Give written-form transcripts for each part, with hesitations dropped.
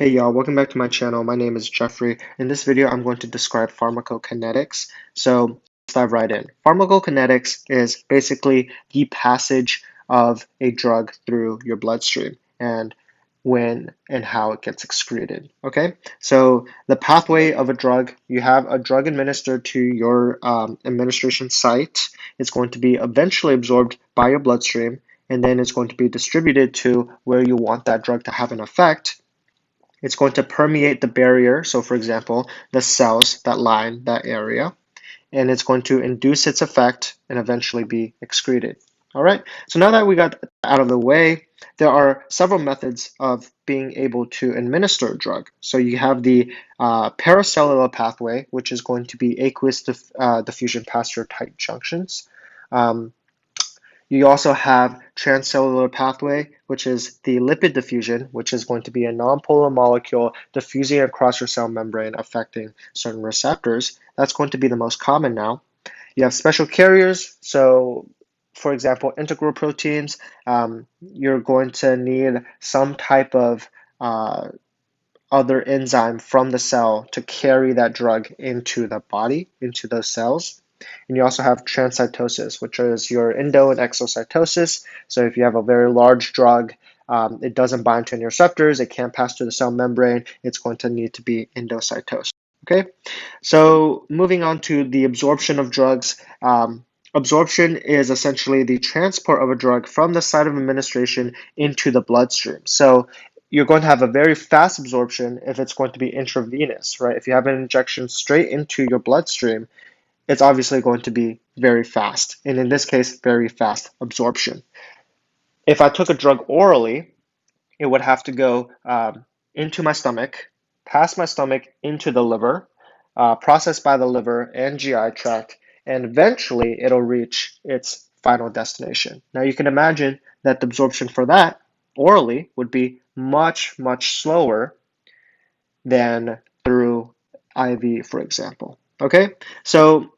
Hey y'all, welcome back to my channel. My name is Jeffrey. In this video, I'm going to describe pharmacokinetics. So let's dive right in. Pharmacokinetics is basically the passage of a drug through your bloodstream and when and how it gets excreted. Okay, so the pathway of a drug, you have a drug administered to your administration site. It's going to be eventually absorbed by your bloodstream, and then it's going to be distributed to where you want that drug to have an effect. It's going to permeate the barrier, so for example, the cells that line that area, and it's going to induce its effect and eventually be excreted. All right, so now that we got out of the way, there are several methods of being able to administer a drug. So you have the paracellular pathway, which is going to be aqueous diffusion past your tight junctions. Um, you also have transcellular pathway, which is the lipid diffusion, which is going to be a nonpolar molecule diffusing across your cell membrane, affecting certain receptors. That's going to be the most common now. You have special carriers. So, for example, integral proteins, you're going to need some type of other enzyme from the cell to carry that drug into the body, into those cells. And you also have transcytosis, which is your endo and exocytosis. So if you have a very large drug, it doesn't bind to any receptors, it can't pass through the cell membrane, it's going to need to be endocytosis. Okay, so moving on to the absorption of drugs. Absorption is essentially the transport of a drug from the site of administration into the bloodstream. So you're going to have a very fast absorption if it's going to be intravenous, right? If you have an injection straight into your bloodstream, it's obviously going to be very fast, and in this case, very fast absorption. If I took a drug orally, it would have to go into my stomach, past my stomach into the liver, processed by the liver and GI tract, and eventually it'll reach its final destination. Now you can imagine that the absorption for that orally would be much, much slower than through IV, for example. Okay, so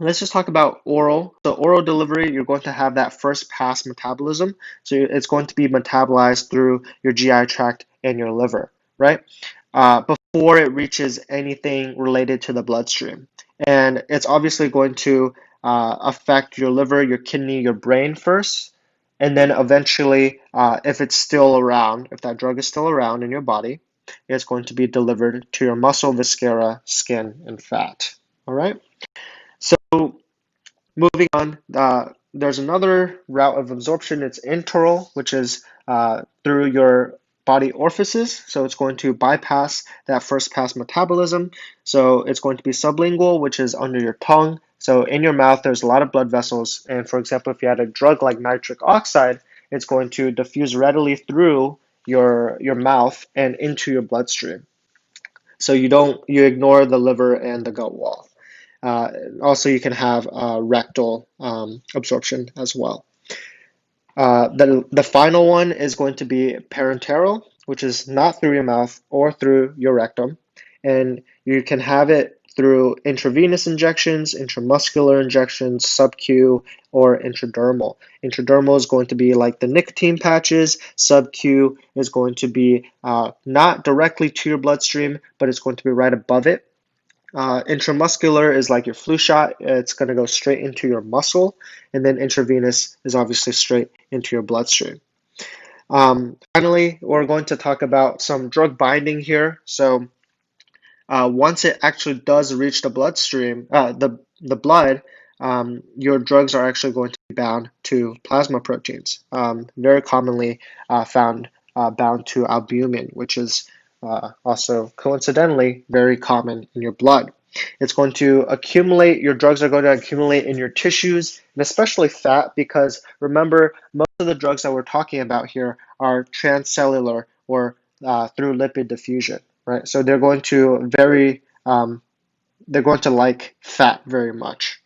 let's just talk about oral. So oral delivery, you're going to have that first pass metabolism. So it's going to be metabolized through your GI tract and your liver, right? Before it reaches anything related to the bloodstream. And it's obviously going to affect your liver, your kidney, your brain first. And then eventually, if it's still around, if that drug is still around in your body, it's going to be delivered to your muscle, viscera, skin, and fat. All right? So moving on, there's another route of absorption. It's enteral, which is through your body orifices. So it's going to bypass that first pass metabolism. So it's going to be sublingual, which is under your tongue. So in your mouth, there's a lot of blood vessels. And for example, if you had a drug like nitric oxide, it's going to diffuse readily through your mouth and into your bloodstream. So you ignore the liver and the gut wall. Also, you can have rectal absorption as well. The final one is going to be parenteral, which is not through your mouth or through your rectum. And you can have it through intravenous injections, intramuscular injections, sub-Q, or intradermal. Intradermal is going to be like the nicotine patches. Sub-Q is going to be not directly to your bloodstream, but it's going to be right above it. Intramuscular is like your flu shot. It's going to go straight into your muscle. And then intravenous is obviously straight into your bloodstream. Finally, we're going to talk about some drug binding here. So once it actually does reach the bloodstream, the blood, your drugs are actually going to be bound to plasma proteins, very commonly found bound to albumin, which is also coincidentally very common in your blood. It's going to accumulate, your drugs are going to accumulate in your tissues, and especially fat, because remember, most of the drugs that we're talking about here are transcellular or through lipid diffusion, right? So they're going to they're going to like fat very much.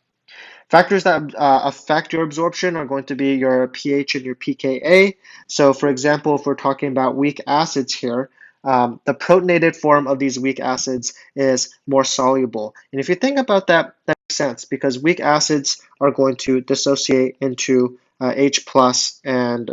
Factors that affect your absorption are going to be your pH and your pKa. So for example, if we're talking about weak acids here, the protonated form of these weak acids is more soluble. And if you think about that, that makes sense because weak acids are going to dissociate into H plus and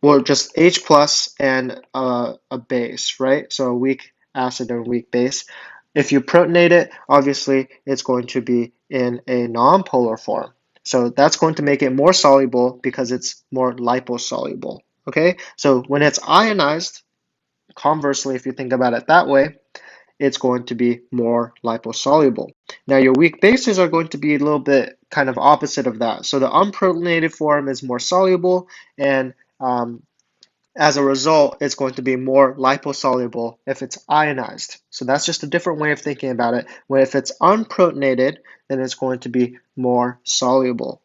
well, just H plus and a base, right? So a weak acid and a weak base. If you protonate it, obviously it's going to be in a nonpolar form. So that's going to make it more soluble because it's more liposoluble. Okay, so when it's ionized, conversely, if you think about it that way, it's going to be more liposoluble. Now, your weak bases are going to be a little bit kind of opposite of that. So the unprotonated form is more soluble, and as a result, it's going to be more liposoluble if it's ionized. So that's just a different way of thinking about it. Where if it's unprotonated, then it's going to be more soluble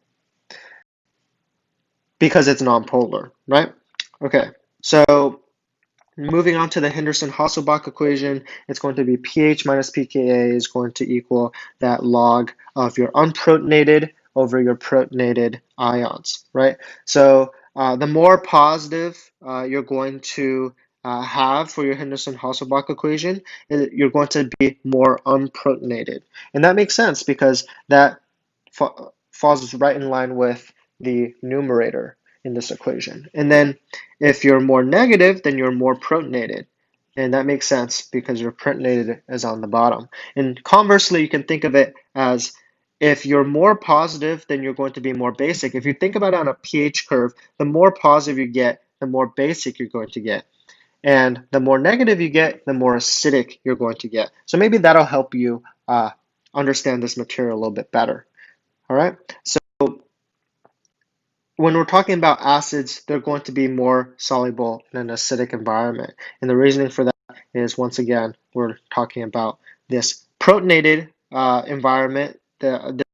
because it's nonpolar, right? Okay, so moving on to the Henderson-Hasselbalch equation, it's going to be pH minus pKa is going to equal that log of your unprotonated over your protonated ions, right? So the more positive you're going to have for your Henderson-Hasselbalch equation, you're going to be more unprotonated. And that makes sense because that falls right in line with the numerator in this equation. And then if you're more negative, then you're more protonated. And that makes sense because your protonated is on the bottom. And conversely, you can think of it as if you're more positive, then you're going to be more basic. If you think about it on a pH curve, the more positive you get, the more basic you're going to get. And the more negative you get, the more acidic you're going to get. So maybe that'll help you understand this material a little bit better. All right. So when we're talking about acids, they're going to be more soluble in an acidic environment. And the reasoning for that is, once again, we're talking about this protonated environment. The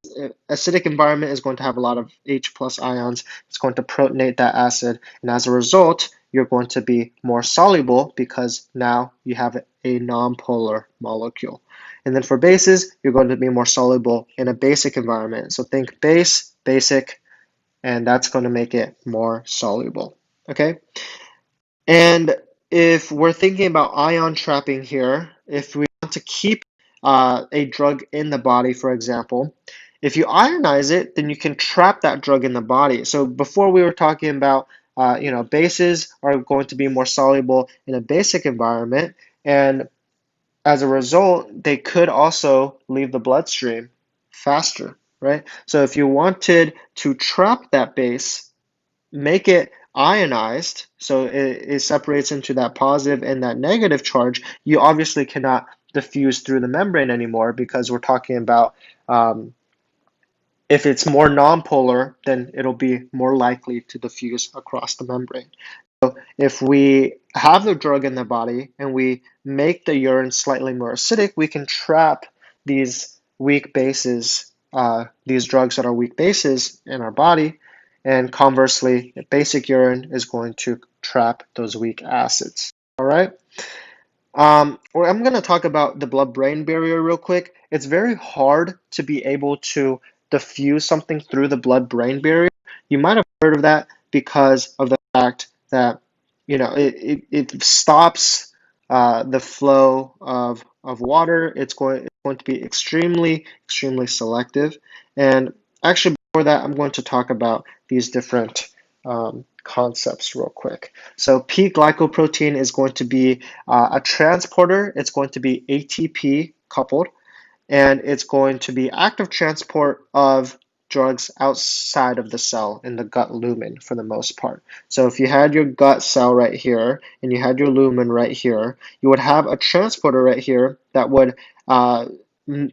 acidic environment is going to have a lot of H plus ions. It's going to protonate that acid. And as a result, you're going to be more soluble because now you have a nonpolar molecule. And then for bases, you're going to be more soluble in a basic environment. So think base, basic, and that's going to make it more soluble. Okay, and if we're thinking about ion trapping here, if we want to keep a drug in the body, for example, if you ionize it, then you can trap that drug in the body. So before we were talking about bases are going to be more soluble in a basic environment, and as a result, they could also leave the bloodstream faster, right? So if you wanted to trap that base, make it ionized, so it separates into that positive and that negative charge, you obviously cannot diffuse through the membrane anymore because we're talking about if it's more nonpolar, then it'll be more likely to diffuse across the membrane. So if we have the drug in the body and we make the urine slightly more acidic, we can trap these weak bases, these drugs that are weak bases in our body. And conversely, basic urine is going to trap those weak acids. All right. Or I'm going to talk about the blood-brain barrier real quick. It's very hard to be able to diffuse something through the blood-brain barrier. You might have heard of that because of the fact that it stops the flow of water. It's going to be extremely selective. And actually, before that, I'm going to talk about these different concepts real quick. So P-glycoprotein is going to be a transporter. It's going to be ATP coupled, and it's going to be active transport of drugs outside of the cell in the gut lumen for the most part. So if you had your gut cell right here and you had your lumen right here, you would have a transporter right here that would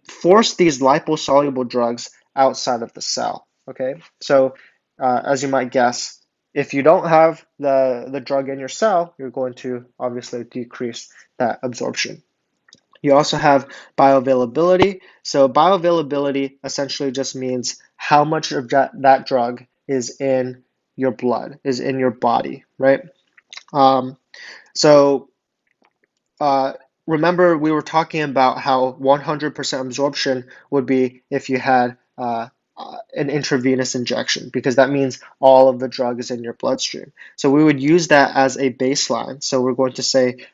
force these liposoluble drugs outside of the cell. Okay, so as you might guess, if you don't have the drug in your cell, you're going to obviously decrease that absorption. You also have bioavailability. So bioavailability essentially just means how much of that drug is in your blood, is in your body, right? Um, so uh, remember we were talking about how 100% absorption would be if you had an intravenous injection, because that means all of the drug is in your bloodstream. So we would use that as a baseline. So we're going to say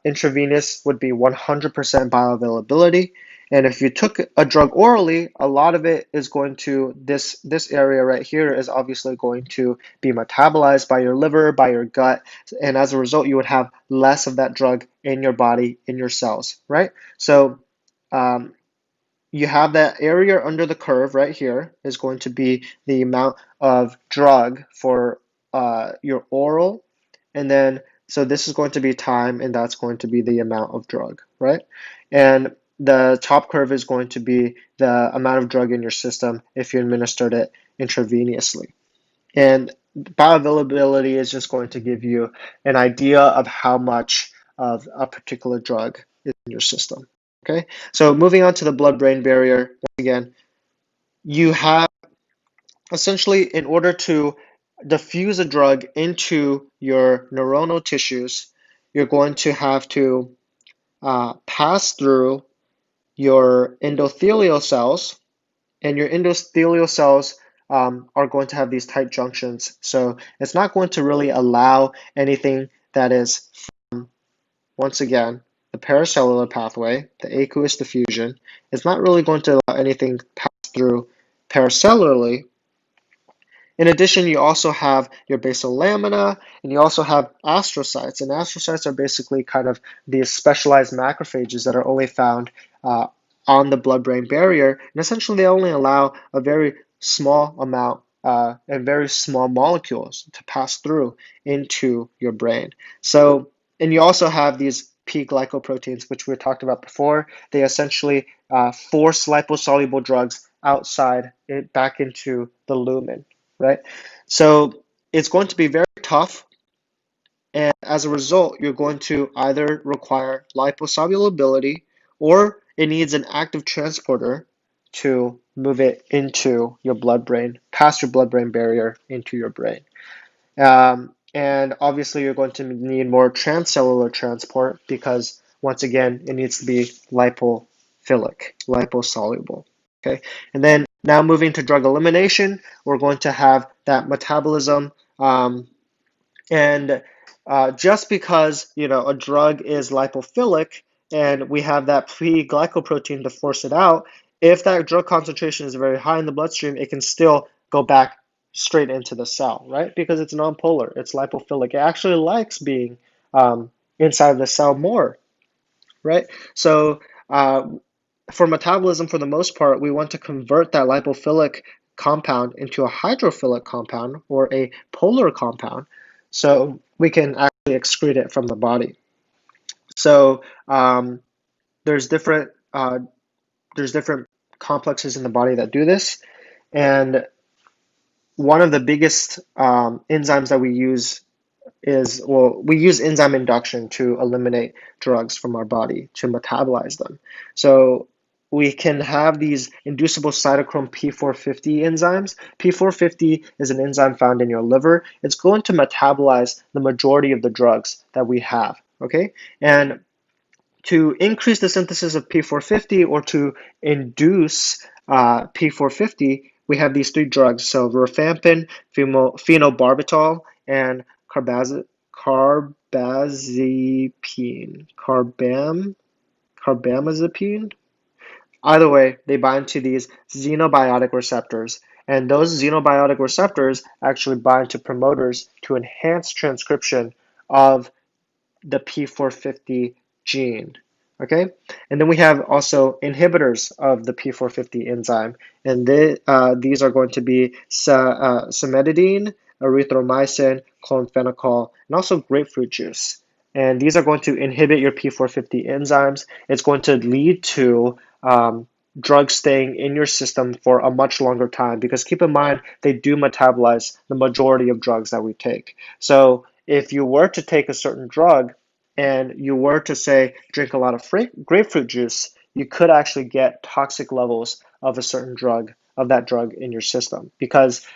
intravenous would be 100% bioavailability, And if you took a drug orally, a lot of it is going to, this area right here is obviously going to be metabolized by your liver, by your gut, and as a result, you would have less of that drug in your body, in your cells, right? So um, you have that area under the curve right here is going to be the amount of drug for your oral, and then so this is going to be time, and that's going to be the amount of drug, right? And the top curve is going to be the amount of drug in your system if you administered it intravenously. And bioavailability is just going to give you an idea of how much of a particular drug is in your system. Okay, so moving on to the blood-brain barrier, once again, you have essentially, in order to diffuse a drug into your neuronal tissues, you're going to have to pass through your endothelial cells, and your endothelial cells are going to have these tight junctions. So it's not going to really allow anything that is, once again, the paracellular pathway, the aqueous diffusion. It's not really going to allow anything pass through paracellularly. In addition, you also have your basal lamina, and you also have astrocytes. And astrocytes are basically kind of these specialized macrophages that are only found on the blood-brain barrier. And essentially, they only allow a very small amount and very small molecules to pass through into your brain. So, and you also have these P-glycoproteins, which we talked about before. They essentially force liposoluble drugs outside back into the lumen, right? So it's going to be very tough, and as a result, you're going to either require liposolubility or it needs an active transporter to move it into your blood-brain, past your blood-brain barrier into your brain. And obviously, you're going to need more transcellular transport because, once again, it needs to be lipophilic, liposoluble. Okay, and then now moving to drug elimination, we're going to have that metabolism. And just because a drug is lipophilic and we have that pre-glycoprotein to force it out, if that drug concentration is very high in the bloodstream, it can still go back straight into the cell, right? Because it's nonpolar, it's lipophilic. It actually likes being inside the cell more, right? So for metabolism, for the most part, we want to convert that lipophilic compound into a hydrophilic compound or a polar compound so we can actually excrete it from the body. So there's different complexes in the body that do this, and one of the biggest enzymes that we use is, well, we use enzyme induction to eliminate drugs from our body, to metabolize them. So we can have these inducible cytochrome P450 enzymes. P450 is an enzyme found in your liver. It's going to metabolize the majority of the drugs that we have, okay? And to increase the synthesis of P450 or to induce P450, we have these three drugs. So rifampin, phenobarbital, and carbazepine, carbamazepine. Either way, they bind to these xenobiotic receptors, and those xenobiotic receptors actually bind to promoters to enhance transcription of the P450 gene. Okay, and then we have also inhibitors of the P450 enzyme, and these are going to be cimetidine, erythromycin, chlorphenicol, and also grapefruit juice. And these are going to inhibit your P450 enzymes. It's going to lead to drugs staying in your system for a much longer time because keep in mind, they do metabolize the majority of drugs that we take. So if you were to take a certain drug and you were to say drink a lot of grapefruit juice, you could actually get toxic levels of a certain drug, of that drug in your system. Because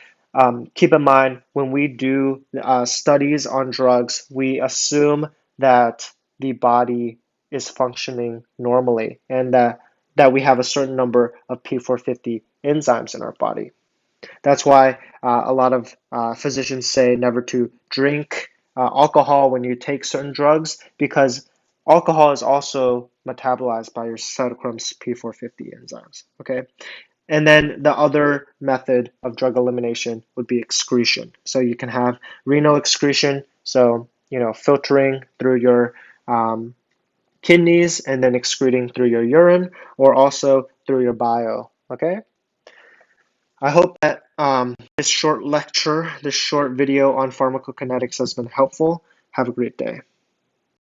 keep in mind, when we do studies on drugs, we assume that the body is functioning normally and that we have a certain number of P450 enzymes in our body. That's why a lot of physicians say never to drink alcohol when you take certain drugs because alcohol is also metabolized by your cytochrome's P450 enzymes. Okay. And then the other method of drug elimination would be excretion. So you can have renal excretion, so filtering through your kidneys and then excreting through your urine, or also through your bile. Okay. I hope that this short lecture, this short video on pharmacokinetics has been helpful. Have a great day.